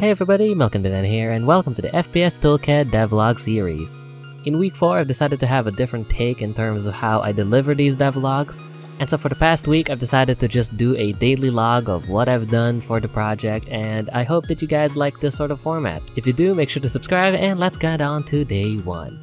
Hey everybody, milkandbanana here, and welcome to the FPS Toolkit devlog series. In week 4, I've decided to have a different take in terms of how I deliver these devlogs, and so for the past week, I've decided to just do a daily log of what I've done for the project, and I hope that you guys like this sort of format. If you do, make sure to subscribe, and let's get on to day 1.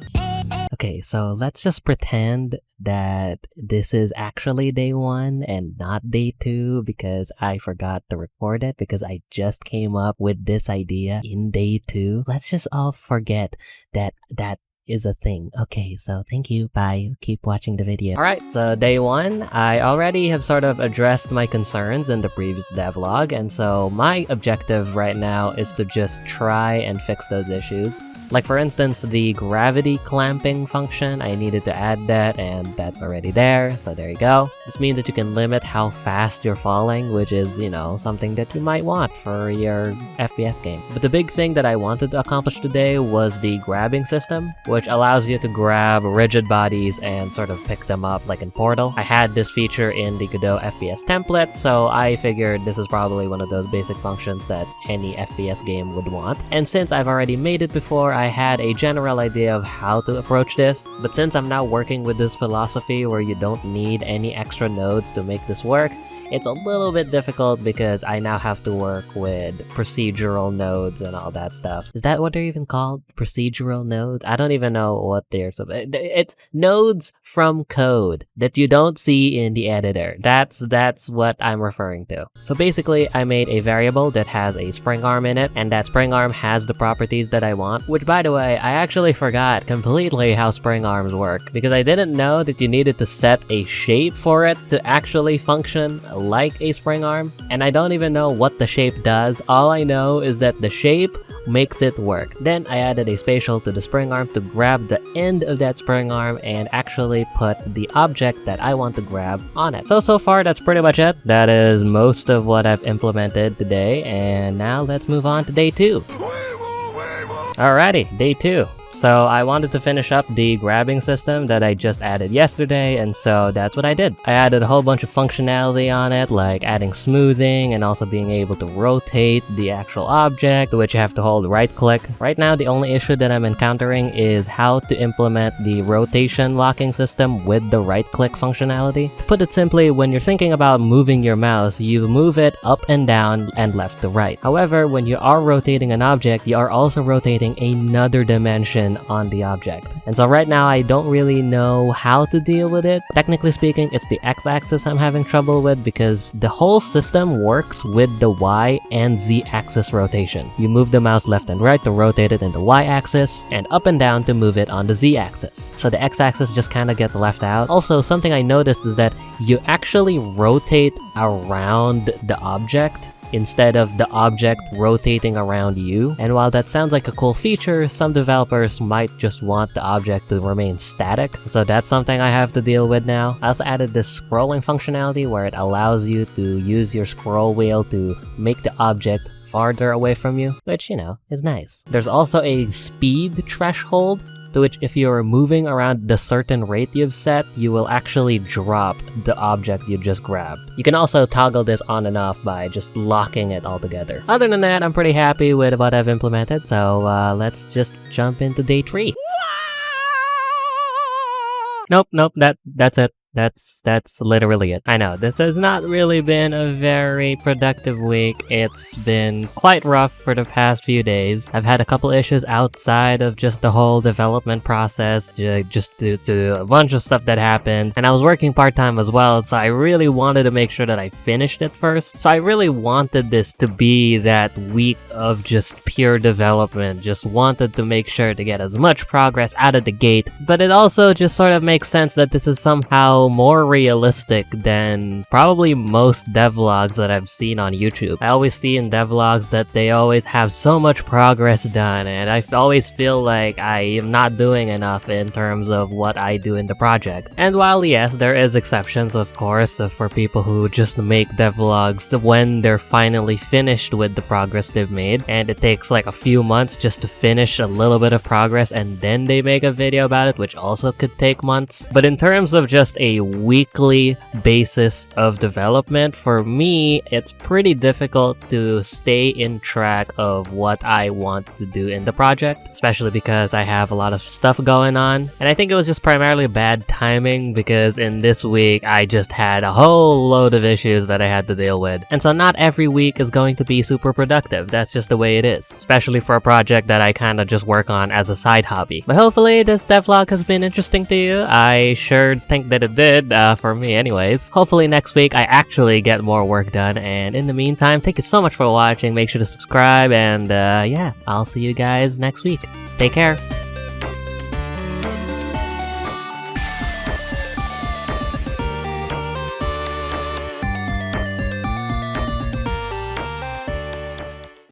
Okay, so let's just pretend that this is actually day 1 and not day 2 because I forgot to record it because I just came up with this idea in day 2. Let's just all forget that that is a thing. Okay, so thank you. Bye. Keep watching the video. Alright, so day 1, I already have sort of addressed my concerns in the previous devlog, and so my objective right now is to just try and fix those issues. Like for instance, the gravity clamping function, I needed to add that, and that's already there, so there you go. This means that you can limit how fast you're falling, which is, you know, something that you might want for your FPS game. But the big thing that I wanted to accomplish today was the grabbing system, which allows you to grab rigid bodies and sort of pick them up like in Portal. I had this feature in the Godot FPS template, so I figured this is probably one of those basic functions that any FPS game would want. And since I've already made it before, I had a general idea of how to approach this, but since I'm now working with this philosophy where you don't need any extra nodes to make this work, it's a little bit difficult because I now have to work with procedural nodes and all that stuff. Is that what they're even called? Procedural nodes? I don't even know what they're... It's nodes from code that you don't see in the editor. That's what I'm referring to. So basically, I made a variable that has a spring arm in it, and that spring arm has the properties that I want, which by the way, I actually forgot completely how spring arms work, because I didn't know that you needed to set a shape for it to actually function like a spring arm, and I don't even know what the shape does. All I know is that the shape makes it work. Then I added a spatial to the spring arm to grab the end of that spring arm and actually put the object that I want to grab on it. So far that's pretty much it. That is most of what I've implemented today, and now let's move on to day 2. Alrighty, day 2. So I wanted to finish up the grabbing system that I just added yesterday, and so that's what I did. I added a whole bunch of functionality on it, like adding smoothing and also being able to rotate the actual object, to which you have to hold right click. Right now, the only issue that I'm encountering is how to implement the rotation locking system with the right click functionality. To put it simply, when you're thinking about moving your mouse, you move it up and down and left to right. However, when you are rotating an object, you are also rotating another dimension on the object. And so right now I don't really know how to deal with it. Technically speaking, it's the x-axis I'm having trouble with because the whole system works with the y and z-axis rotation. You move the mouse left and right to rotate it in the y-axis, and up and down to move it on the z-axis. So the x-axis just kind of gets left out. Also, something I noticed is that you actually rotate around the object instead of the object rotating around you. And while that sounds like a cool feature, some developers might just want the object to remain static. So that's something I have to deal with now. I also added this scrolling functionality where it allows you to use your scroll wheel to make the object farther away from you, which, you know, is nice. There's also a speed threshold, to which if you're moving around the certain rate you've set, you will actually drop the object you just grabbed. You can also toggle this on and off by just locking it all together. Other than that, I'm pretty happy with what I've implemented, so let's just jump into day 3. Nope, that's it. That's literally it. I know, this has not really been a very productive week. It's been quite rough for the past few days. I've had a couple issues outside of just the whole development process, just due to a bunch of stuff that happened. And I was working part-time as well, so I really wanted to make sure that I finished it first. So I really wanted this to be that week of just pure development. Just wanted to make sure to get as much progress out of the gate. But it also just sort of makes sense that this is somehow more realistic than probably most devlogs that I've seen on YouTube. I always see in devlogs that they always have so much progress done, and I always feel like I am not doing enough in terms of what I do in the project. And while yes, there is exceptions of course for people who just make devlogs when they're finally finished with the progress they've made, and it takes like a few months just to finish a little bit of progress and then they make a video about it, which also could take months. But in terms of just a a weekly basis of development, for me, it's pretty difficult to stay in track of what I want to do in the project, especially because I have a lot of stuff going on. And I think it was just primarily bad timing because in this week, I just had a whole load of issues that I had to deal with. And so not every week is going to be super productive. That's just the way it is, especially for a project that I kind of just work on as a side hobby. But hopefully this devlog has been interesting to you. I sure think that it did, for me anyways. Hopefully next week I actually get more work done, and in the meantime, thank you so much for watching. Make sure to subscribe, and yeah, I'll see you guys next week. Take care.